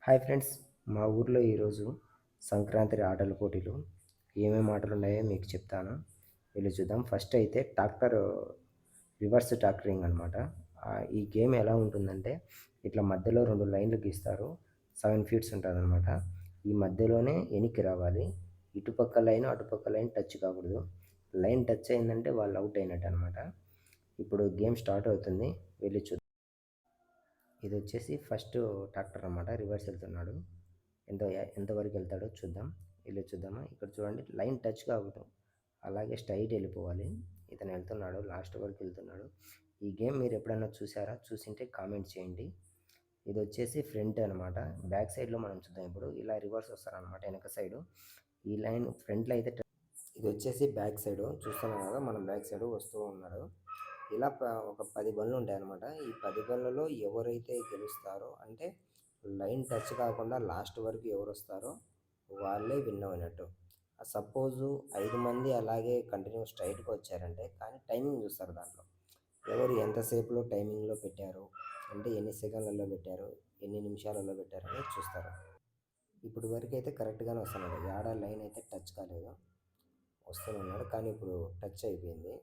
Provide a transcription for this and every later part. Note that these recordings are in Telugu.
హాయ్ ఫ్రెండ్స్, మా ఊర్లో ఈరోజు సంక్రాంతి ఆటల పోటీలు ఏమేమి ఆటలు ఉన్నాయో మీకు చెప్తాను. వెళ్ళి చూద్దాం. ఫస్ట్ అయితే రివర్స్ ట్రాక్టరింగ్ అనమాట. ఈ గేమ్ ఎలా ఉంటుందంటే ఇట్లా మధ్యలో 2 లైన్లు గీస్తారు. 7 ఫీట్స్ ఉంటుందన్నమాట. ఈ మధ్యలోనే ఎనిక్కి రావాలి. ఇటుపక్క లైన్ అటుపక్క లైన్ టచ్ కాకూడదు. లైన్ టచ్ అయిందంటే వాళ్ళు అవుట్ అయినట్టు అనమాట. ఇప్పుడు గేమ్ స్టార్ట్ అవుతుంది. వెళ్ళి చూద్దాం. ఇది వచ్చేసి ఫస్ట్ ట్రాక్టర్ అనమాట. రివర్స్ వెళ్తున్నాడు. ఎంతవరకు వెళ్తాడో చూద్దాం. వెళ్ళి చూద్దామా. ఇక్కడ చూడండి, లైన్ టచ్ కాకూడదు, అలాగే స్ట్రైట్ వెళ్ళిపోవాలి. ఇతను వెళ్తున్నాడు, లాస్ట్ వరకు వెళ్తున్నాడు. ఈ గేమ్ మీరు ఎప్పుడైనా చూసారా? చూసింటే కామెంట్ చేయండి. ఇది వచ్చేసి ఫ్రంట్ అనమాట. బ్యాక్ సైడ్లో మనం చూద్దాం. ఇప్పుడు ఇలా రివర్స్ వస్తారనమాట వెనక సైడు. ఈ లైన్ ఫ్రంట్లో అయితే ఇది వచ్చేసి బ్యాక్ సైడు చూస్తున్నాం కదా, మనం బ్యాక్ సైడ్ వస్తూ ఉన్నాడు. ఇలా ఒక 10 బండ్లు ఉంటాయన్నమాట. ఈ 10 బండ్లలో ఎవరైతే గెలుస్తారో, అంటే లైన్ టచ్ కాకుండా లాస్ట్ వరకు ఎవరు వస్తారో వాళ్ళే విన్ అయినట్టు. సపోజు 5 మంది అలాగే కంటిన్యూ స్ట్రైట్గా వచ్చారంటే, కానీ టైమింగ్ చూస్తారు దాంట్లో. ఎవరు ఎంతసేపులో టైమింగ్లో పెట్టారు, అంటే ఎన్ని సెకండ్లలో పెట్టారు, ఎన్ని నిమిషాలలో పెట్టారు అనేది చూస్తారు. ఇప్పుడు వరకు అయితే కరెక్ట్గానే వస్తున్నాడు. యాడ లైన్ అయితే టచ్ కాలేదు, వస్తూనే ఉన్నాడు. కానీ ఇప్పుడు టచ్ అయిపోయింది.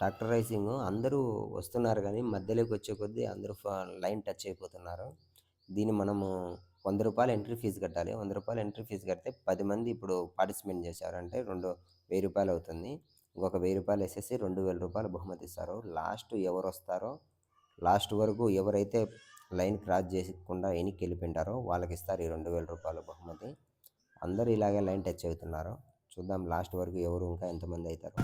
ట్రాక్టర్ రైసింగ్ అందరూ వస్తున్నారు, కానీ మధ్యలోకి వచ్చే కొద్దీ అందరూ లైన్ టచ్ అయిపోతున్నారు. దీన్ని మనము 100 రూపాయలు ఎంట్రీ ఫీజు కట్టాలి. 100 రూపాయలు ఎంట్రీ ఫీజు కడితే 10 మంది ఇప్పుడు పార్టిసిపేట్ చేశారంటే 1000 రూపాయలు అవుతుంది. ఇంకొక 1000 రూపాయలు వేసేసి 2000 రూపాయలు బహుమతి ఇస్తారు. లాస్ట్ ఎవరు వస్తారో, లాస్ట్ వరకు ఎవరైతే లైన్ క్రాస్ చేయకుండా వెనక్కి వెళ్ళిపోయింటారో వాళ్ళకి ఇస్తారు ఈ 2000 రూపాయల బహుమతి. అందరూ ఇలాగే లైన్ టచ్ అవుతున్నారు. చూద్దాం లాస్ట్ వరకు ఎవరు ఇంకా ఎంతమంది అవుతారు.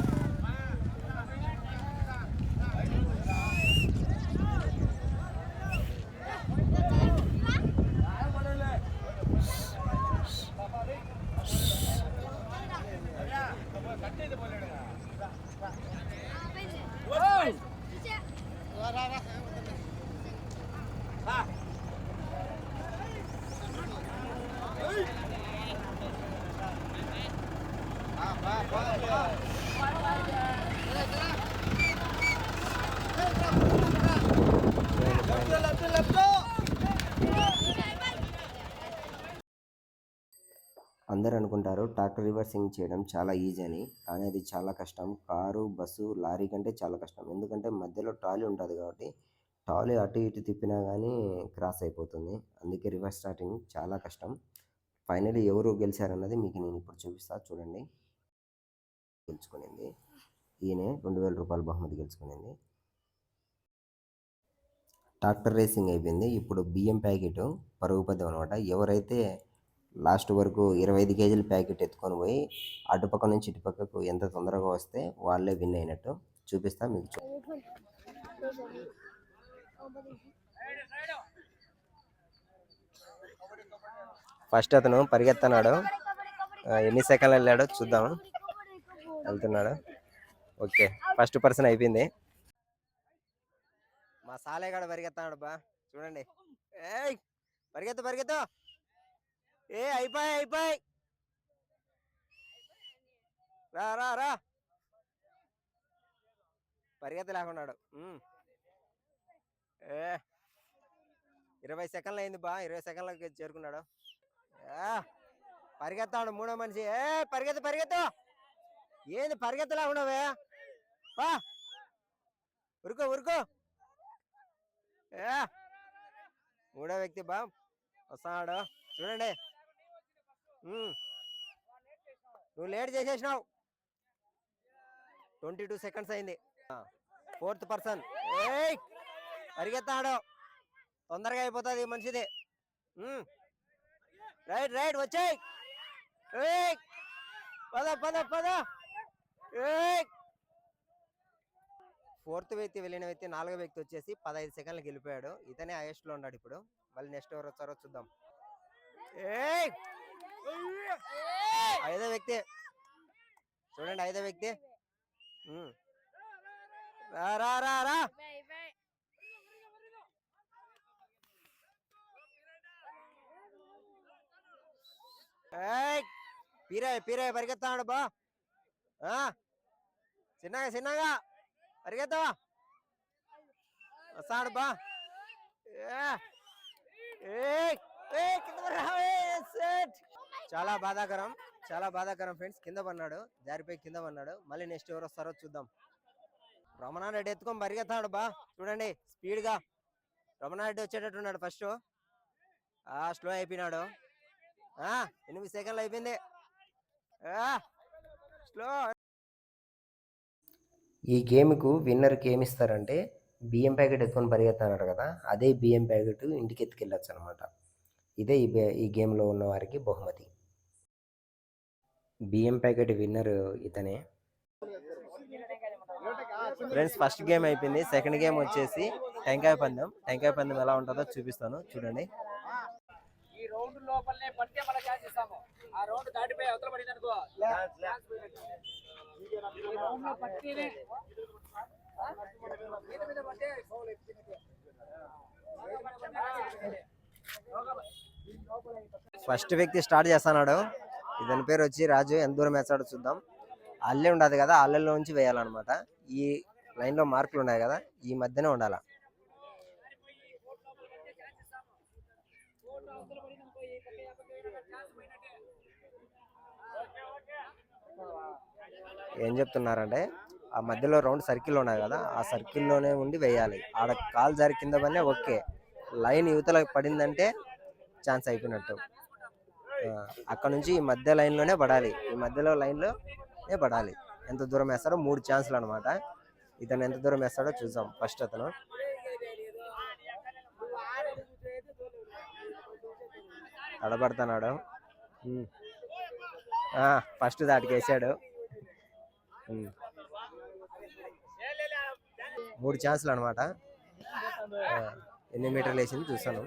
అందరూ అనుకుంటారు ట్రాక్టర్ రివర్సింగ్ చేయడం చాలా ఈజీ అని, కానీ అది చాలా కష్టం. కారు, బస్సు, లారీ కంటే చాలా కష్టం. ఎందుకంటే మధ్యలో ట్రాలీ ఉంటుంది కాబట్టి ట్రాలీ అటు ఇటు తిప్పినా కానీ క్రాస్ అయిపోతుంది. అందుకే రివర్స్ స్టార్టింగ్ చాలా కష్టం. ఫైనల్లీ ఎవరు గెలిచారన్నది మీకు నేను ఇప్పుడు చూపిస్తా. చూడండి, గెలుచుకునింది ఈయనే. 2000 రూపాయల బహుమతి గెలుచుకునింది. ట్రాక్టర్ రేసింగ్ అయిపోయింది. ఇప్పుడు బియ్యం ప్యాకెట్ పరుగు పద్దెం అనమాట. ఎవరైతే లాస్ట్ వరకు 25 కేజీల ప్యాకెట్ ఎత్తుకొని పోయి అటుపక్క నుంచి ఇటుపక్కకు ఎంత తొందరగా వస్తే వాళ్ళే విన్ అయినట్టు చూపిస్తా మీకు. ఫస్ట్ అతను పరిగెత్తన్నాడు. ఎన్ని సెకండ్లు వెళ్ళాడో చూద్దాం. వెళ్తున్నాడు. ఓకే, ఫస్ట్ పర్సన్ అయిపోయింది. మా సాలేగాడు పరిగెత్తాడు బా, చూడండి. ఏయ్ పరిగెత్తు. అయిపోయి రా పరిగెత్త లేకున్నాడు. 20 సెకండ్లు అయింది బా, 20 సెకండ్లకి చేరుకున్నాడు. పరిగెత్తాడు మూడో మనిషి. పరిగెత్తు. ఏంది పరిగెత్తలేకున్నావే? బా ఉరుకో. మూడో వ్యక్తి బా వస్తున్నాడు, చూడండి. నువ్వు లేట్ చేసేసినావు. 22 సెకండ్స్ అయింది. 4th person. పరిగెత్తాడు, తొందరగా అయిపోతుంది మనిషిది. రైట్ వచ్చాయి. పద. 4th వ్యక్తి వెళ్ళిన వ్యక్తి 4వ వ్యక్తి వచ్చేసి 15 సెకండ్లకు వెళ్ళిపోయాడు. ఇతనే హైయెస్ట్ లో ఉన్నాడు. ఇప్పుడు మళ్ళీ నెక్స్ట్ ఎవరు వచ్చారో చూద్దాం. 5వ వ్యక్తి చూడండి, 5వ వ్యక్తి. రా. పీరే పరిగెత్తాడు బా. చిన్నగా పరిగెత్తావా, వస్తాడు బా. చాలా బాధాకరం, చాలా బాధాకరం ఫ్రెండ్స్. కింద పన్నాడు, జారిపోయి కింద పన్నాడు. మళ్ళీ నెక్స్ట్ ఎవరు వస్తారో చూద్దాం. రమణారెడ్డి ఎత్తుకొని పరిగెత్తాడు బా, చూడండి స్పీడ్ గా. రమణారెడ్డి వచ్చేటట్టున్నాడు ఫస్ట్. స్లో అయిపోయినాడు. 8 సెకండ్లు అయిపోయింది. స్లో. ఈ గేమ్కు విన్నర్కి ఏమి ఇస్తారంటే బియ్యం ప్యాకెట్ ఎత్తుకొని పరిగెత్తాడు కదా, అదే బియ్యం ప్యాకెట్ ఇంటికి ఎత్తుకెళ్ళచ్చు అనమాట. ఇదే ఈ గేమ్లో ఉన్న వారికి బహుమతి. బియ్యం ప్యాకెట్ విన్నర్ ఇతనే ఫ్రెండ్స్. ఫస్ట్ గేమ్ అయిపోయింది. సెకండ్ గేమ్ వచ్చేసి టెంకాయ పందెం. టెంకాయ పందెం ఎలా ఉంటుందో చూపిస్తాను, చూడండి. ఈ రౌండ్ లోపలనే పడితే మన ఛాన్స్ ఇస్తాము. ఆ రౌండ్ దాటిపోయి అవతల పడింది అనుకో, ఈ రౌండ్ లో పట్టినే మీద పట్టే ఫౌల్ అయిపోయింది. ఫస్ట్ వ్యక్తి స్టార్ట్ చేస్తున్నాడు. ఇతని పేరు వచ్చి రాజు. ఎంత దూరం వేస్తాడో చూద్దాం. అల్లె ఉండదు కదా, అల్లెల్లో నుంచి వేయాలన్నమాట. ఈ లైన్ లో మార్కులు ఉన్నాయి కదా, ఈ మధ్యనే ఉండాల. ఏం చెప్తున్నారంటే ఆ మధ్యలో రౌండ్ సర్కిల్ ఉన్నాయి కదా, ఆ సర్కిల్లోనే ఉండి వేయాలి. ఆడ కాలు జారి కింద పడినా ఓకే, లైన్ యువతల పడిందంటే ఛాన్స్ అయిపోయినట్టు. అక్కడ నుంచి ఈ మధ్య లైన్లోనే పడాలి, ఈ మధ్యలో లైన్లోనే పడాలి. ఎంత దూరం వేస్తారో 3 ఛాన్సులు అనమాట. ఇతను ఎంత దూరం వేస్తాడో చూద్దాం. ఫస్ట్ అతను తడబడుతున్నాడు. ఫస్ట్ దాటికి వేసాడు. 3 ఛాన్సులు అనమాట. ఎన్ని మీటర్లు వేసింది చూస్తాను.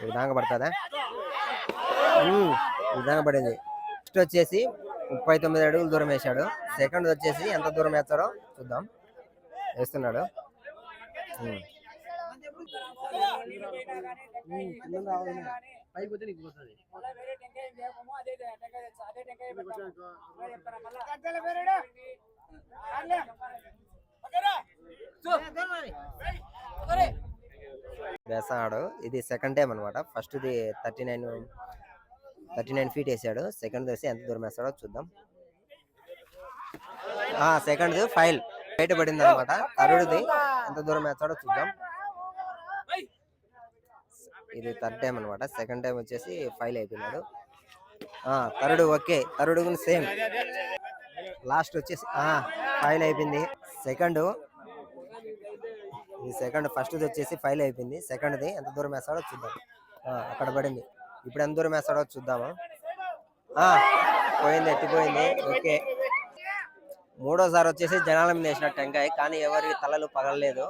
విధంగా పడుతుందా? విధంగా పడింది. ఫస్ట్ వచ్చేసి 39 అడుగులు దూరం వేసాడు. సెకండ్ వచ్చేసి ఎంత దూరం వేస్తాడో చూద్దాం. వేస్తున్నాడు. వేసాడు. ఇది సెకండ్ టైం అనమాట. ఫస్ట్ ది 39 ఫీట్ వేసాడు. సెకండ్ వచ్చి ఎంత దూరం వేస్తాడో చూద్దాం. సెకండ్ ఫైల్ బయట పడింది అనమాట. థర్డ్ది ఎంత దూరం వేస్తాడో చూద్దాం. ఇది థర్డ్ టైం అనమాట. సెకండ్ టైం వచ్చేసి ఫైల్ అయిపోయినాడు. Third okay, third same. Last వచ్చేసి ఫైల్ అయిపోయింది. సెకండ్ ఫస్ట్ వచ్చేసి ఫైల్ అయిపోయింది. సెకండ్ది ఎంత దూరం వేస్తాడో చూద్దాం. అక్కడ పడింది. ఇప్పుడు ఎంత దూరం వేస్తాడో చూద్దాము. పోయింది, ఎట్టిపోయింది. ఓకే. మూడోసారి వచ్చేసి జనాల మీద వేసిన టెంకాయ, కానీ ఎవరికి తలలు పగలలేదు.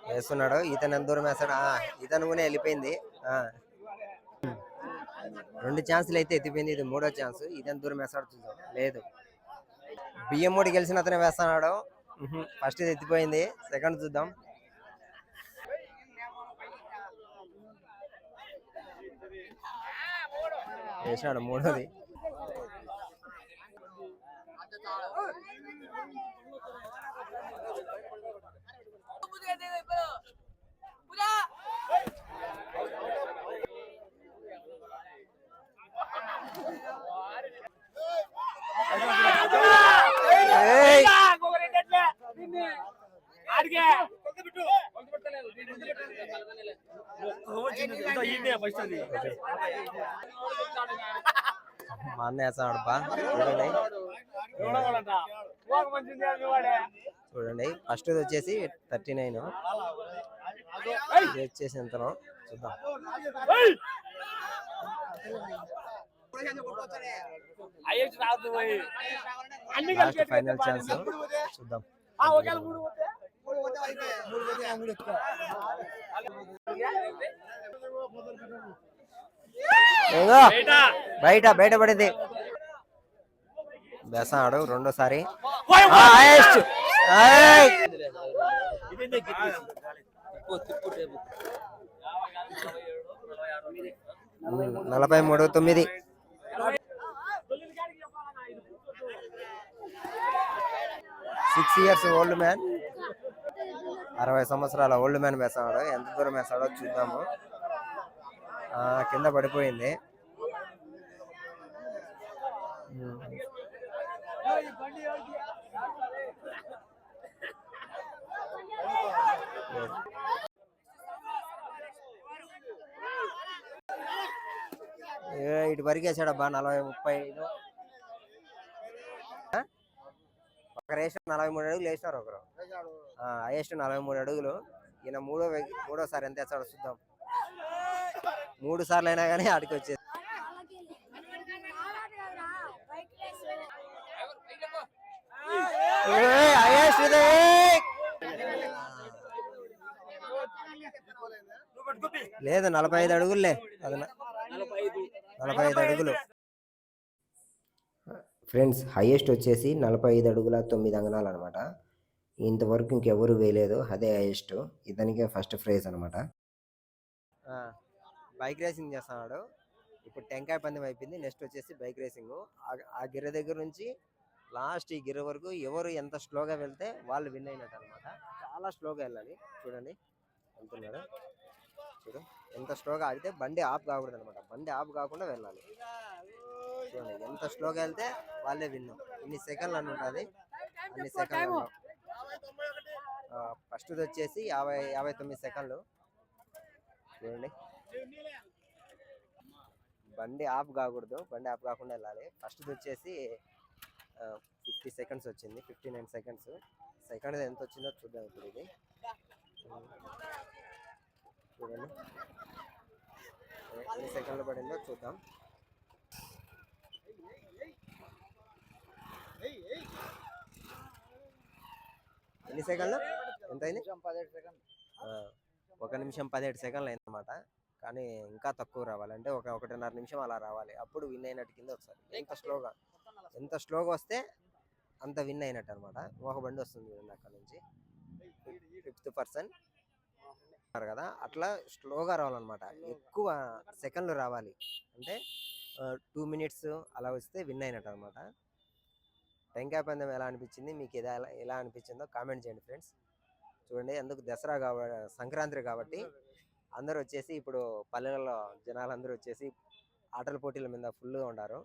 వేస్తున్నాడు. ఇతను ఎంత దూరం వేస్తాడు? ఇతను కూడా వెళ్ళిపోయింది. 2 ఛాన్సులు అయితే ఎత్తిపోయింది. ఇది 3వ ఛాన్స్. ఇతను దూరం వేస్తాడు చూద్దాం. లేదు, బియ్యం మూడి గెలిచిన అతనే వేస్తున్నాడు. ఫస్ట్ ఇది ఎత్తిపోయింది. సెకండ్ చూద్దాం. వేసాడు 3వది. మా అన్న వేస్తాడు బా. చూడండి ఫస్ట్ వచ్చేసి 39, వచ్చేసి ఎంతనో చూద్దాం. లాస్ట్ ఫైనల్ ఛాన్స్ చూద్దాం. బయట పడింది. వేసాడు రెండోసారి. 43.9. 6 years ఓల్డ్ మ్యాన్, 60 సంవత్సరాల ఓల్డ్ మ్యాన్ వేసాడు. ఎంత దూరం వేసాడో చూద్దాము. కింద పడిపోయింది. ఇటు వరకు వేసాడబ్బా. 40-35. ఒకరు వేసారు 43 అడుగులు వేసినారు ఒకరు. హైయెస్ట్ 43 అడుగులు. ఈయన మూడోసారి ఎంత వేస్తాడో చూద్దాం. 3 సార్లు అయినా కానీ ఆడికి వచ్చేది. లేదు 45 అడుగులే. అది 45 అడుగులు ఫ్రెండ్స్. హైయెస్ట్ వచ్చేసి 45 అడుగుల 9 అంగళాలు అనమాట. ఇంతవరకు ఇంకెవరు వేయలేదు. అదే హైయెస్ట్. ఇతనికే ఫస్ట్ ప్రైజ్ అనమాట. బైక్ రేసింగ్ చేస్తున్నాడు. ఇప్పుడు టెంకాయ పందెం అయిపోయింది. నెక్స్ట్ వచ్చేసి బైక్ రేసింగ్. ఆ గిర్ర దగ్గర నుంచి లాస్ట్ ఈ గిర్ర వరకు ఎవరు ఎంత స్లోగా వెళ్తే వాళ్ళు విన్ అయినట్టు అనమాట. చాలా స్లోగా వెళ్ళాలి. చూడండి వెళ్తున్నాడు. చూడు ఎంత స్లోగా ఆడితే బండి ఆఫ్ కాకూడదు అనమాట. బండి ఆఫ్ కాకుండా వెళ్ళాలి. చూడండి ఎంత స్లోగా వెళ్తే వాళ్ళే విన్ను. ఇన్ని సెకండ్లు అని ఉంటుంది. అన్ని సెకండ్లు. ఫస్ట్ వచ్చేసి 59 సెకండ్లు. చూడండి బండి ఆఫ్ కాకూడదు. బండి ఆఫ్ కాకుండా వెళ్ళాలి. ఫస్ట్ వచ్చేసి 50 సెకండ్స్ వచ్చింది. 59 సెకండ్స్. సెకండ్ ఎంత వచ్చిందో చూద్దాం ఇప్పుడు. ఇది చూడండి ఎన్ని సెకండ్లు పడిందో చూద్దాం. ఎన్ని సెకండ్లు ఎంత అయింది? 1 నిమిషం 17 సెకండ్లు అయిందన్నమాట. కానీ ఇంకా తక్కువ రావాలి. అంటే 1.5 నిమిషం అలా రావాలి. అప్పుడు విన్ అయినట్టు కింద వస్తుంది. ఎంత స్లోగా వస్తే అంత విన్ అయినట్టు అనమాట. ఒక బండి వస్తుంది చూడండి అక్కడ నుంచి 5th పర్సన్ కదా. అట్లా స్లోగా రావాలన్నమాట. ఎక్కువ సెకండ్లు రావాలి. అంటే 2 minutes అలా వస్తే విన్ అయినట్టు అనమాట. టెంకాయ పందెం ఎలా అనిపించింది మీకు? ఎలా అనిపించిందో కామెంట్ చేయండి ఫ్రెండ్స్. చూడండి ఎందుకు దసరా కాబట్టి, సంక్రాంతి కాబట్టి అందరూ వచ్చేసి ఇప్పుడు పల్లెలలో జనాలందరూ వచ్చేసి ఆటల పోటీల మీద ఫుల్గా ఉన్నారు.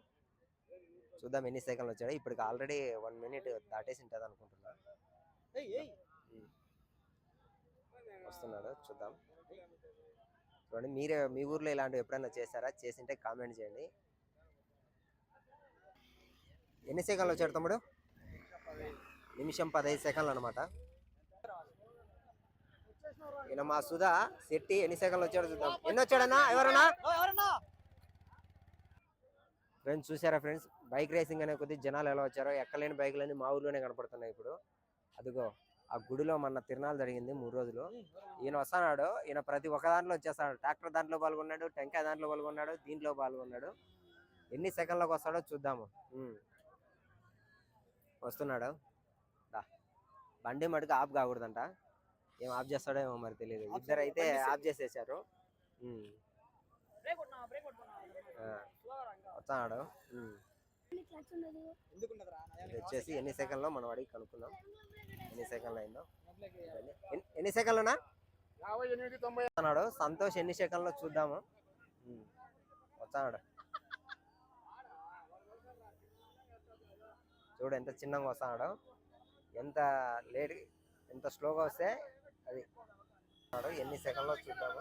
చూద్దాం ఎన్ని సెకండ్లు వచ్చాడో. ఇప్పటికి ఆల్రెడీ 1 minute దాటేసి ఉంటుంది అనుకుంటున్నా. వస్తున్నాడు చూద్దాం. చూడండి మీ ఊర్లో ఇలాంటివి ఎప్పుడైనా చేశారా? చేసింటే కామెంట్ చేయండి. ఎన్ని సెకండ్లు వచ్చాడు తమ్ముడు? 1 నిమిషం 15 సెకండ్లు అనమాట. ఈయన మా సుధా శెట్టి. ఎన్ని సెకండ్లు వచ్చాడో చూద్దాం. ఎన్ని వచ్చాడన్నా? ఎవరన్నా ఫ్రెండ్స్ చూసారా ఫ్రెండ్స్? బైక్ రేసింగ్ అనే కొద్ది జనాలు ఎలా వచ్చారో. ఎక్కలేని బైకులన్నీ మా ఊర్లోనే కనపడుతున్నాయి ఇప్పుడు. అదిగో ఆ గుడిలో మన తిరునాళ్ళు జరిగింది 3 రోజులు. ఈయన వస్తున్నాడు. ఈయన ప్రతి ఒక్క దాంట్లో వచ్చేస్తాడు. ట్రాక్టర్ దాంట్లో పాల్గొన్నాడు, టెంకాయ దాంట్లో పాల్గొన్నాడు, దీంట్లో పాల్గొన్నాడు. ఎన్ని సెకండ్లకు వస్తాడో చూద్దాము. వస్తున్నాడు. బండి మటుకు ఆఫ్ కాకూడదంట. ఏం ఆఫ్ చేస్తాడో ఏమో మరి తెలియదు. ఇద్దరు అయితే ఆఫ్ చేసేసారు. వస్తున్నాడు. వచ్చేసి ఎన్ని సెకండ్లో మనం అడిగి కనుక్కుందాం. ఎన్ని సెకండ్లు అయిందో. ఎన్ని సెకండ్లునా? 58-90 అన్నాడు సంతోష్. ఎన్ని సెకండ్లో చూద్దాము. వస్తున్నాడు. చూడు ఎంత చిన్నగా వస్తున్నాడు. ఎంత లేట్ ఎంత స్లోగా వస్తే అది. ఎన్ని సెకండ్లో చూద్దాము.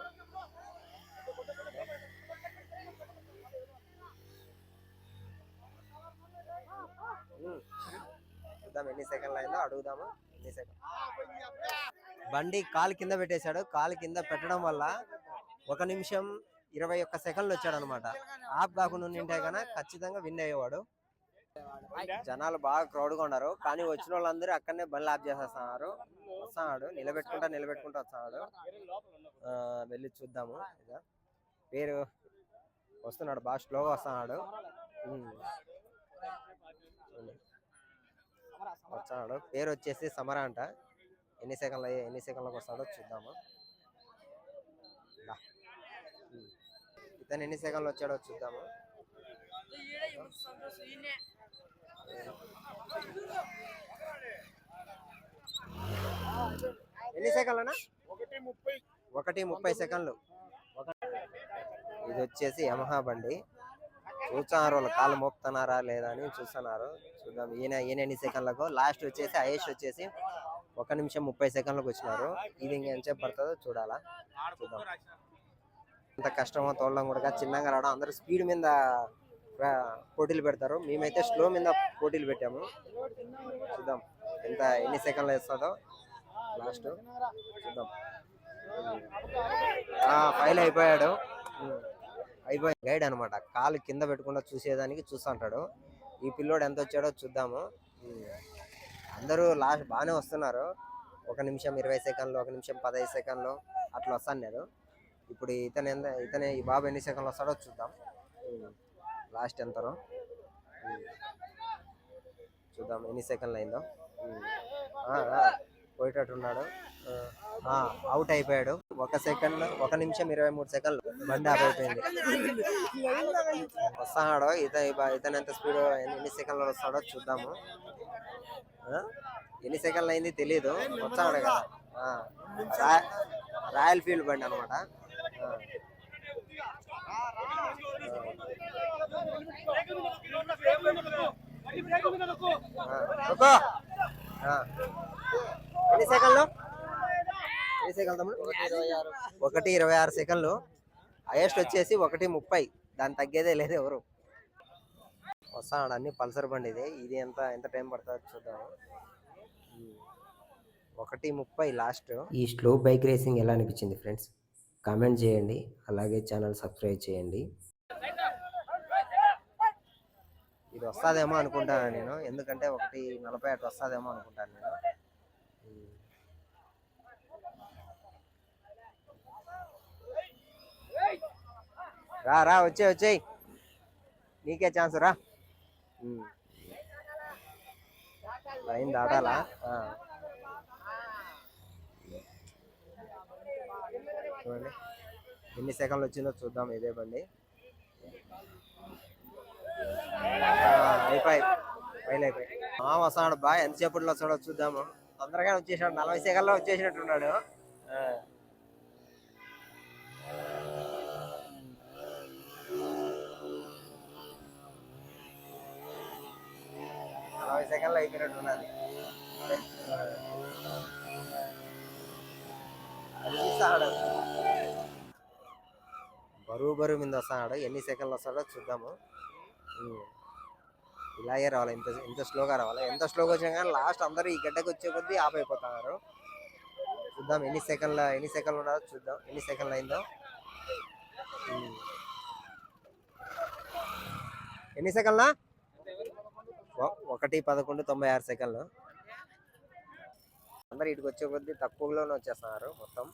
చూద్దాం ఎన్ని సెకండ్లు అయిందో అడుగుదాము. ఎన్ని సెకండ్. బండి కాలు కింద పెట్టేశాడు. కాలు కింద పెట్టడం వల్ల 1 నిమిషం 21 సెకండ్లు వచ్చాడు అనమాట. ఆఫ్ కాకుండా ఉంటే కన్నా ఖచ్చితంగా విన్ అయ్యేవాడు. జనాలు బాగా క్రౌడ్గా ఉన్నారు. కానీ వచ్చిన వాళ్ళందరూ అక్కడనే బండ్లు ఆఫ్ చేసేస్తున్నారు. వస్తున్నాడు. నిలబెట్టుకుంటూ వస్తున్నాడు. వెళ్ళి చూద్దాము. పేరు వస్తున్నాడు. బాగా స్లోగా వస్తున్నాడు. వస్తున్నాడు. పేరు వచ్చేసి సమర అంట. ఎన్ని సెకండ్లకు వస్తాడో చూద్దాము. దా. ఇతను ఎన్ని సెకండ్లు వచ్చాడో చూద్దాము. ఎన్ని సెకండ్లనా? 1:30 సెకండ్లు. ఇది వచ్చేసి యమహా బండి. చూస్తున్నారు వాళ్ళు కాళ్ళు మోపుతున్నారా లేదా అని చూస్తున్నారు. చూద్దాం ఈయన ఎన్ని సెకండ్లకు. లాస్ట్ వచ్చేసి హైయెస్ట్ వచ్చేసి 1:30 సెకండ్లకు వచ్చినారు. ఇది ఇంకా ఎంతసేపు పడుతుందో చూడాలా. చూద్దాం. అంత కష్టమో తోలడం కూడా చిన్నగా రావడం. అందరూ స్పీడ్ మీద పోటీలు పెడతారు. మేమైతే స్లో మీద పోటీలు పెట్టాము. చూద్దాం ఎన్ని సెకండ్లు వేస్తుందో లాస్ట్ చూద్దాం. ఫైల్ అయిపోయాడు. గైడ్ అనమాట. కాలు కింద పెట్టకుండా చూసేదానికి చూస్తుంటాడు. ఈ పిల్లోడు ఎంత వచ్చాడో చూద్దాము. అందరూ లాస్ట్ బాగానే వస్తున్నారు. 1:20 సెకండ్లు, 1:15 సెకండ్లు అట్లా వస్తాను. ఇప్పుడు ఇతనే ఈ బాబు ఎన్ని సెకండ్లు వస్తాడో చూద్దాం. లాస్ట్ ఎంతనో చూద్దాం. ఎన్ని సెకండ్లు అయిందో. పోయేటట్టున్నాడు. అవుట్ అయిపోయాడు. 1:23 సెకండ్లు బండి ఆఫ్ అయిపోయింది. వస్తాడు ఇతను ఎంత స్పీడ్ ఎన్ని సెకండ్లు వస్తాడో చూద్దాము. ఎన్ని సెకండ్లు అయింది తెలీదు. వచ్చాడు కదా. రాయల్ ఫీల్డ్ బండి అనమాట. ఎన్ని సెకండ్లు? 1:26 సెకండ్లు. హైయెస్ట్ వచ్చేసి 1:30. దాని తగ్గేదే లేదు ఎవరు. వస్తాడు. అన్ని పల్సర్ బండి ఇది ఎంత టైం పడుతుందో చూద్దాము. 1:30 లాస్ట్. ఈ స్లో బైక్ రేసింగ్ ఎలా అనిపించింది ఫ్రెండ్స్? కామెంట్ చేయండి. అలాగే ఛానల్ సబ్స్క్రైబ్ చేయండి. ఇది వస్తుందేమో అనుకుంటాను నేను. ఎందుకంటే 1:40 అటు వస్తుందేమో అనుకుంటాను నేను. రా వచ్చేయి. నీకే ఛాన్స్ రా. లైన్ దాటాలా? చూడండి ఎన్ని సెకండ్లు వచ్చిందో చూద్దాం. ఇదే బండి అయిపోయి వస్తాడు. బాగా ఎంతసేపట్లో వస్తాడో చూద్దాము. తొందరగా వచ్చేసాడు. 40 సెకండ్లో వచ్చేసినట్టున్నాడు. 40 సెకండ్లు అయిపోయినట్టున్నది. బరువు మీద వస్తాడు. ఎన్ని సెకండ్లు వస్తాడో చూద్దాము. ఇలాగే రావాలి. ఇంత స్లోగా రావాలి. ఎంత స్లోగా వచ్చినా కానీ లాస్ట్ అందరూ ఈ గడ్డకు వచ్చే కొద్దీ ఆఫ్ అయిపోతున్నారు. చూద్దాం ఎన్ని సెకండ్లు ఉన్నారో చూద్దాం. ఎన్ని సెకండ్లు అయిందో. ఎన్ని సెకండ్లా? 1:11.96 సెకండ్లు. అందరు ఇటుకు వచ్చే కొద్దీ తక్కువలోనే వచ్చేస్తున్నారు మొత్తం.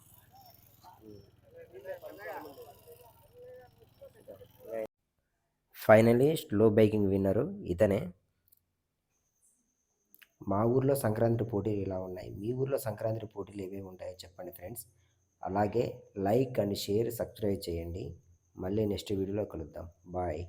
ఫైనలీ స్లో బైకింగ్ విన్నరు ఇతనే. మా ఊర్లో సంక్రాంతి పోటీలు ఇలా ఉన్నాయి. మీ ఊర్లో సంక్రాంతి పోటీలు ఏవేవి ఉంటాయో చెప్పండి ఫ్రెండ్స్. అలాగే లైక్ అండ్ షేర్ సబ్స్క్రైబ్ చేయండి. మళ్ళీ నెక్స్ట్ వీడియోలో కలుద్దాం. బాయ్.